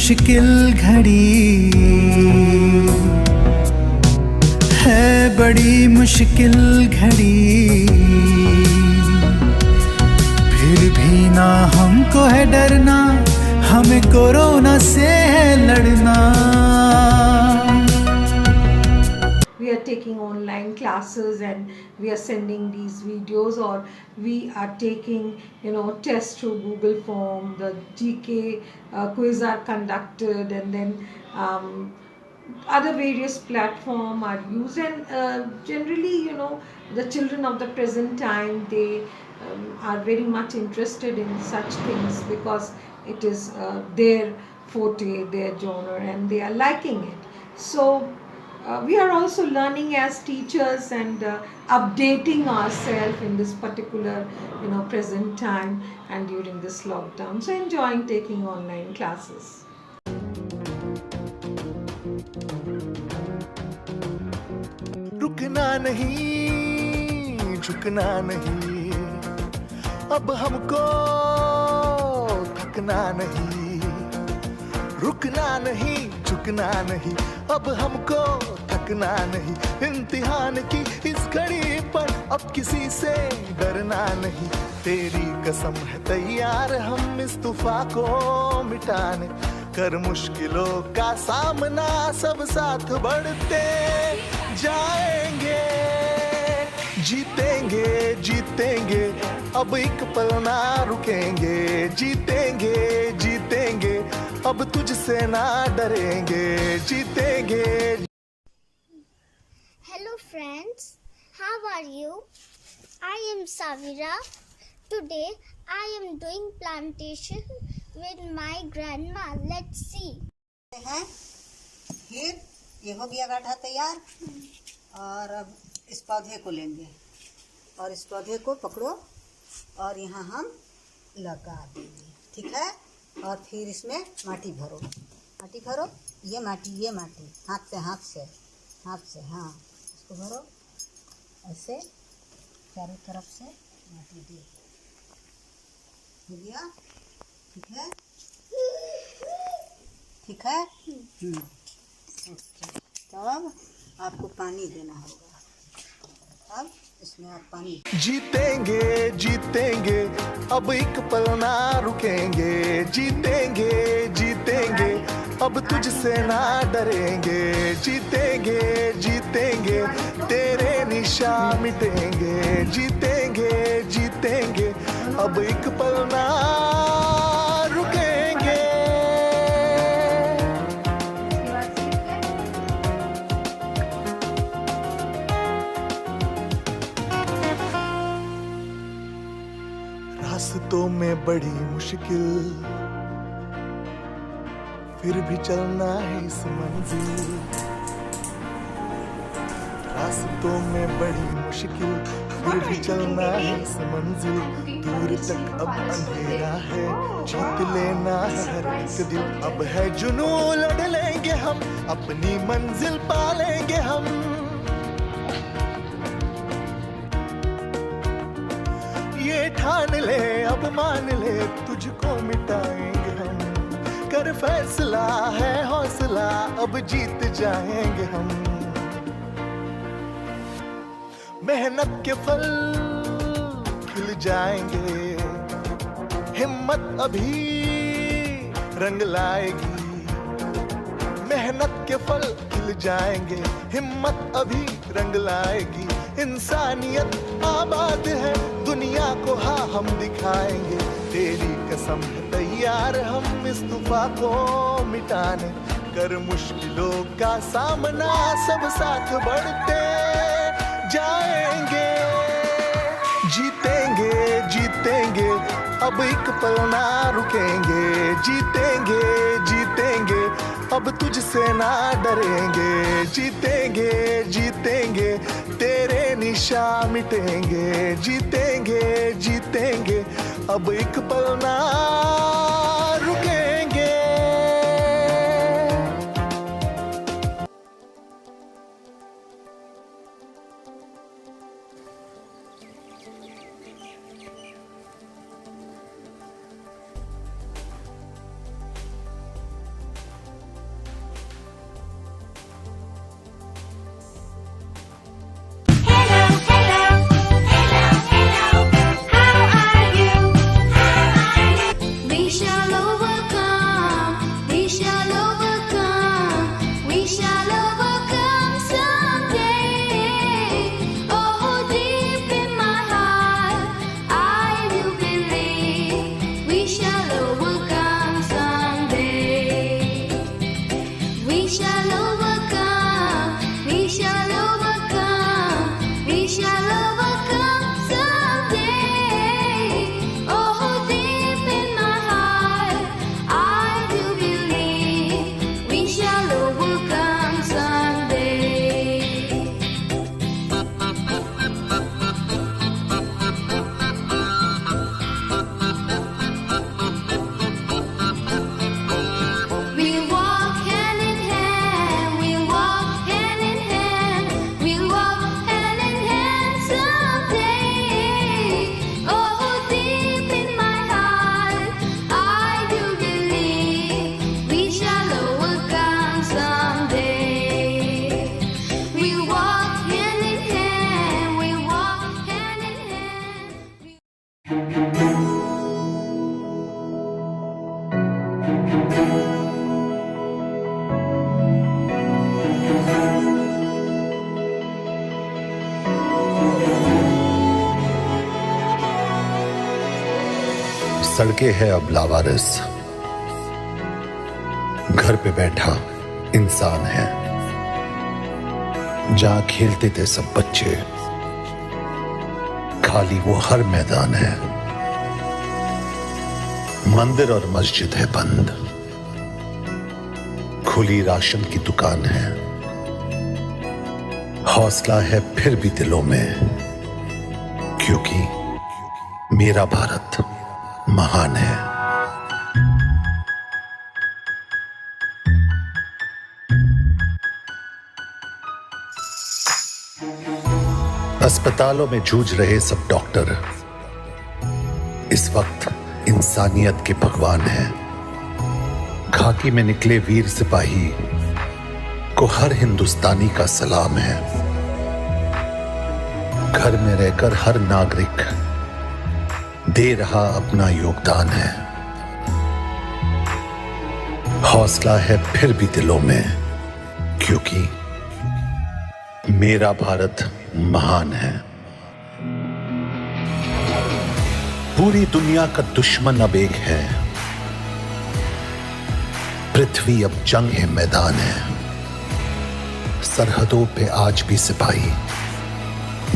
मुश्किल घड़ी है, बड़ी मुश्किल घड़ी, फिर भी ना हमको है डरना, हमें कोरोना से है लड़ना। We are taking online classes and we are sending these videos, or we are taking tests through Google Form. The GK quiz are conducted, and then other various platform are used, and generally the children of the present time, they are very much interested in such things because it is their forte, their genre, and they are liking it. So we are also learning as teachers and updating ourselves in this particular present time and during this lockdown, so enjoying taking online classes. रुकना नहीं, झुकना नहीं, अब हमको थकना नहीं। रुकना नहीं, झुकना नहीं, अब हमको थकना नहीं। इम्तिहान की इस घड़ी पर अब किसी से डरना नहीं। तेरी कसम है तैयार हम इस तूफान को मिटाने, कर मुश्किलों का सामना सब साथ बढ़ते जाएंगे। जीतेंगे जीतेंगे, अब एक पल ना रुकेंगे। जीतेंगे जीतेंगे, अब तुझसे ना डरेंगे। जीतेंगे। Hello friends, how are you? I am Savira. Today I am doing plantation with my grandma. Let's see. हैं फिर ये हो गया गाढ़ा तैयार, और अब इस पौधे को लेंगे और इस पौधे को पकड़ो और यहाँ हम लगा देंगे, ठीक है। और फिर इसमें माटी भरो, माटी भरो, ये माटी हाथ से हाँ इसको भरो, ऐसे चारों तरफ से माटी दे। हो गया, ठीक है, ठीक है। ओके, तो अब आपको पानी देना होगा। अब इसमें आप पानी। जीतेंगे जीतेंगे, अब एक पल ना रुकेंगे। जीतेंगे जीतेंगे, अब तुझसे ना डरेंगे। जीतेंगे जीतेंगे, तेरे निशान मिटेंगे। जीतेंगे जीतेंगे, अब एक पल ना रुकेंगे। रास्तों में बड़ी मुश्किल, फिर भी चलना है इस मंजिल। रास्तों में बड़ी मुश्किल, फिर भी चलना है इस मंजिल। दूर तक अब अंधेरा है, जीत लेना है हर एक दिल। अब है जुनून, लड़ लेंगे हम, अपनी मंजिल पा लेंगे हम। ये ठान ले, अब मान ले, तुझको मिटाएंगे हम। कर फैसला है हौसला, अब जीत जाएंगे हम। मेहनत के फल खिल जाएंगे, हिम्मत अभी रंग लाएगी। मेहनत के फल खिल जाएंगे, हिम्मत अभी रंग लाएगी। इंसानियत आबाद है, दुनिया को हाँ हम दिखाएंगे। तेरी कसम है तैयार हम इस तूफान को मिटाने, कर मुश्किलों का सामना सब साथ बढ़ते जाएंगे। जीतेंगे जीतेंगे, अब एक पल ना रुकेंगे। जीतेंगे जीतेंगे, अब तुझसे ना डरेंगे। जीतेंगे जीतेंगे, तेरे निशान मिटेंगे। जीतेंगे जीतेंगे, अब एक पल ना रुकेंगे। सड़कें है अब लावारिस, घर पे बैठा इंसान है। जहां खेलते थे सब बच्चे, खाली वो हर मैदान है। मंदिर और मस्जिद है बंद, खुली राशन की दुकान है। हौसला है फिर भी दिलों में, क्योंकि मेरा भारत महान है। अस्पतालों में जूझ रहे सब डॉक्टर इस वक्त इंसानियत के भगवान हैं। खाकी में निकले वीर सिपाही को हर हिंदुस्तानी का सलाम है। घर में रहकर हर नागरिक दे रहा अपना योगदान है। हौसला है फिर भी दिलों में, क्योंकि मेरा भारत महान है। पूरी दुनिया का दुश्मन अब एक है, पृथ्वी अब जंग है, मैदान है। सरहदों पे आज भी सिपाही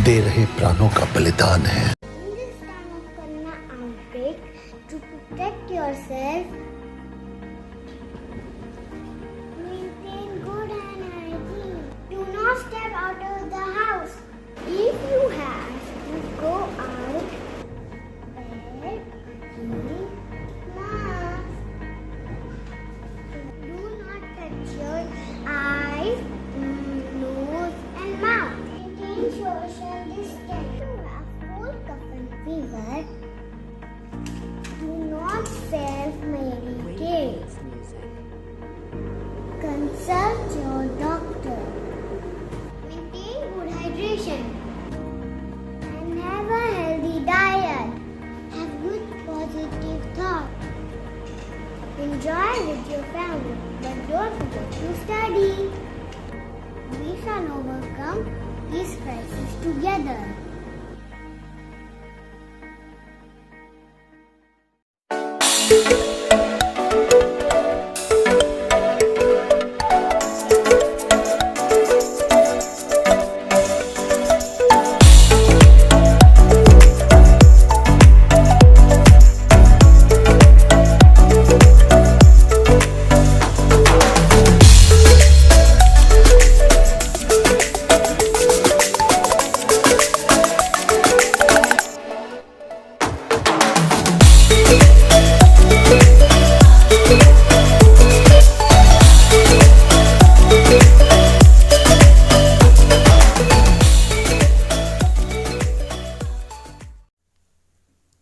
दे रहे प्राणों का बलिदान है। In this time of corona outbreak, to protect yourself, maintain good hand hygiene. Do not step out of the house. If you have to go out, wear a mask. Do not touch your eyes, nose, and mouth. Maintain social distance. If you have cold, cough, and fever, do not self-medicate. Consult your doctor. Maintain good hydration and have a healthy diet. Have good positive thoughts. Enjoy with your family, but don't forget to study. We shall overcome this crisis together.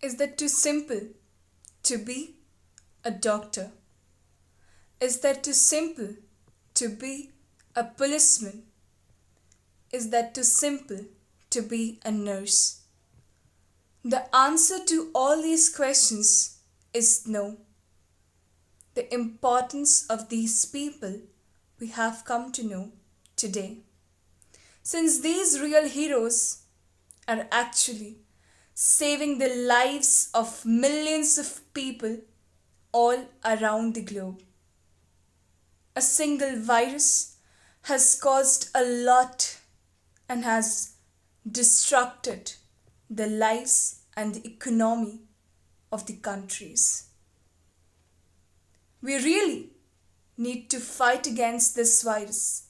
Is that too simple to be a doctor? Is that too simple to be a policeman? Is that too simple to be a nurse? The answer to all these questions is no. The importance of these people we have come to know today. Since these real heroes are actually saving the lives of millions of people all around the globe. A single virus has caused a lot and has destructed the lives and the economy of the countries. We really need to fight against this virus,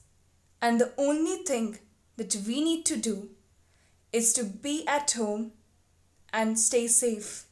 and the only thing that we need to do is to be at home and stay safe.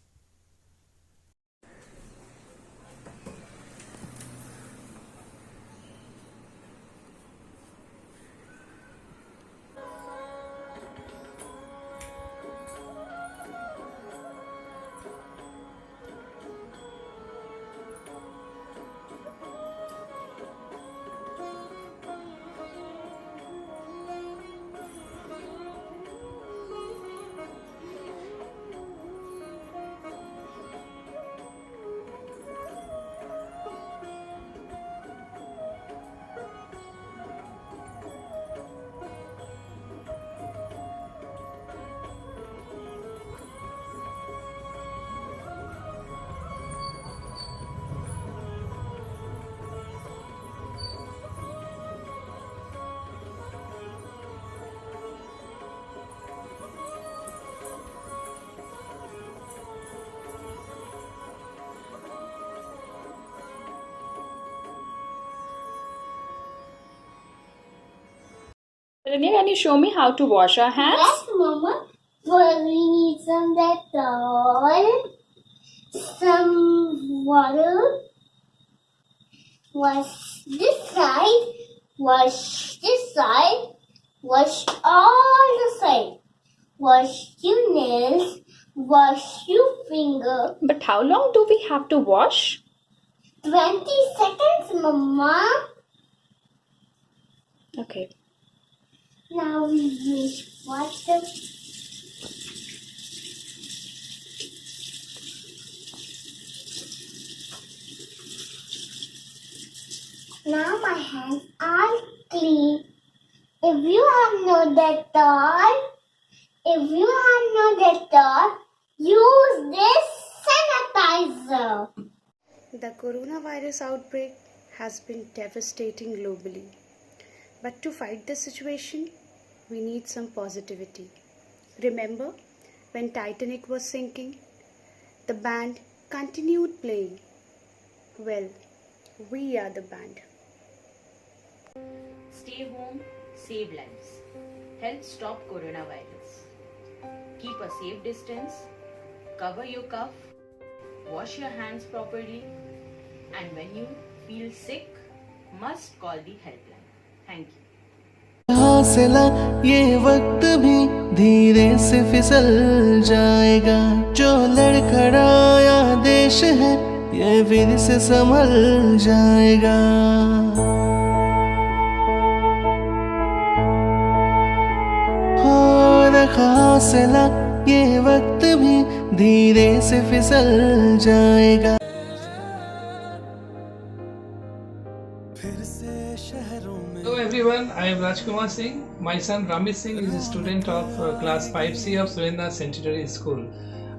Rania, can you show me how to wash our hands? Yes, Mama. Well, we need some Dettol, some water. Wash this side. Wash this side. Wash all the side. Wash your nails. Wash your finger. But how long do we have to wash? 20 seconds, Mama. Okay. Now we use water. Now my hands are clean. If you have no Dettol, use this sanitizer. The coronavirus outbreak has been devastating globally. But to fight the situation, we need some positivity. Remember when Titanic was sinking? The band continued playing. Well, we are the band. Stay home, save lives. Help stop coronavirus. Keep a safe distance. Cover your cough. Wash your hands properly. And when you feel sick, must call the helpline. Thank you. हौसला ये वक्त भी धीरे से फिसल जाएगा, जो लड़खड़ाया देश है ये फिर से संभल जाएगा। हो रखा हौसला ये वक्त भी धीरे से फिसल जाएगा। Hello everyone, I am Rajkumar Singh. My son Ramit Singh is a student of class 5C of Surendra Centenary School.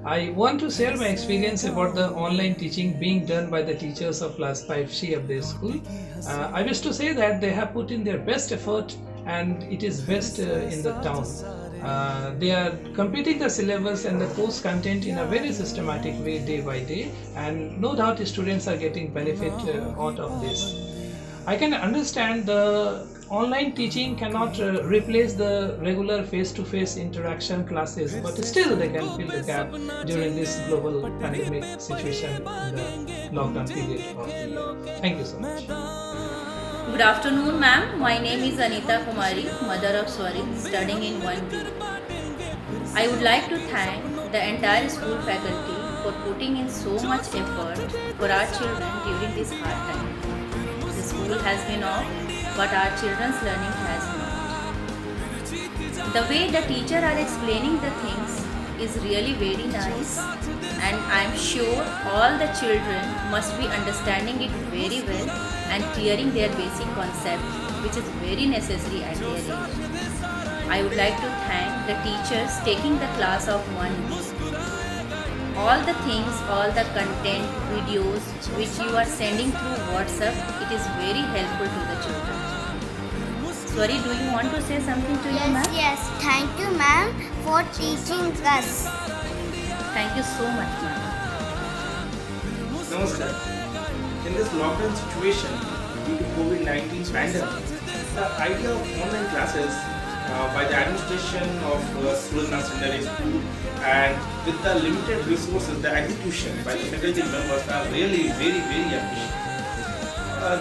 I want to share my experience about the online teaching being done by the teachers of class 5C of their school. I wish to say that they have put in their best effort and it is best in the town. They are completing the syllabus and the course content in a very systematic way day by day, and no doubt the students are getting benefit out of this. I can understand the online teaching cannot replace the regular face-to-face interaction classes, but still they can fill the gap during this global pandemic situation in the lockdown period of the year. Thank you so much. Good afternoon, ma'am. My name is Anita Kumari, mother of Swarit, studying in 1B. I would like to thank the entire school faculty for putting in so much effort for our children during this hard time. The school has been off, but our children's learning has not. The way the teacher are explaining the things is really very nice, and I am sure all the children must be understanding it very well and clearing their basic concept, which is very necessary at their age. I would like to thank the teachers taking the class of 1B. All the things, all the content, videos which you are sending through WhatsApp, it is very helpful to the children. Swari, do you want to say something to you, ma'am? Yes, thank you, ma'am, for teaching us. Thank you so much, ma'am. Namaskar. In this lockdown situation due to COVID-19 pandemic, the idea of online classes by the administration of Surendra Centenary School and with the limited resources, the execution by the faculty members are really very efficient.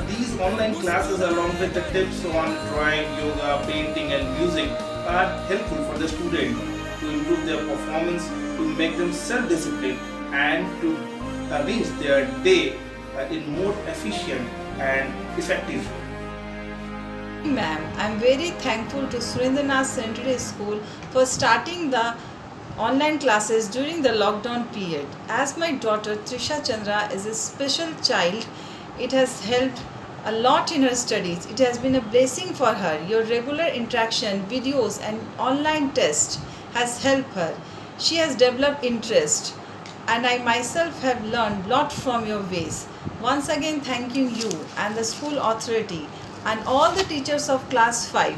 These online classes along with the tips on drawing, yoga, painting and music are helpful for the student to improve their performance, to make them self-disciplined and to reach their day in more efficient and effective. Ma'am, I am very thankful to Surendranath Centenary School for starting the online classes during the lockdown period. As my daughter Trisha Chandra is a special child, it has helped a lot in her studies. It has been a blessing for her. Your regular interaction, videos and online tests has helped her. She has developed interest, and I myself have learned a lot from your ways. Once again, thanking you and the school authority and all the teachers of class 5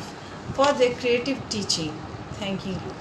for their creative teaching. Thanking you.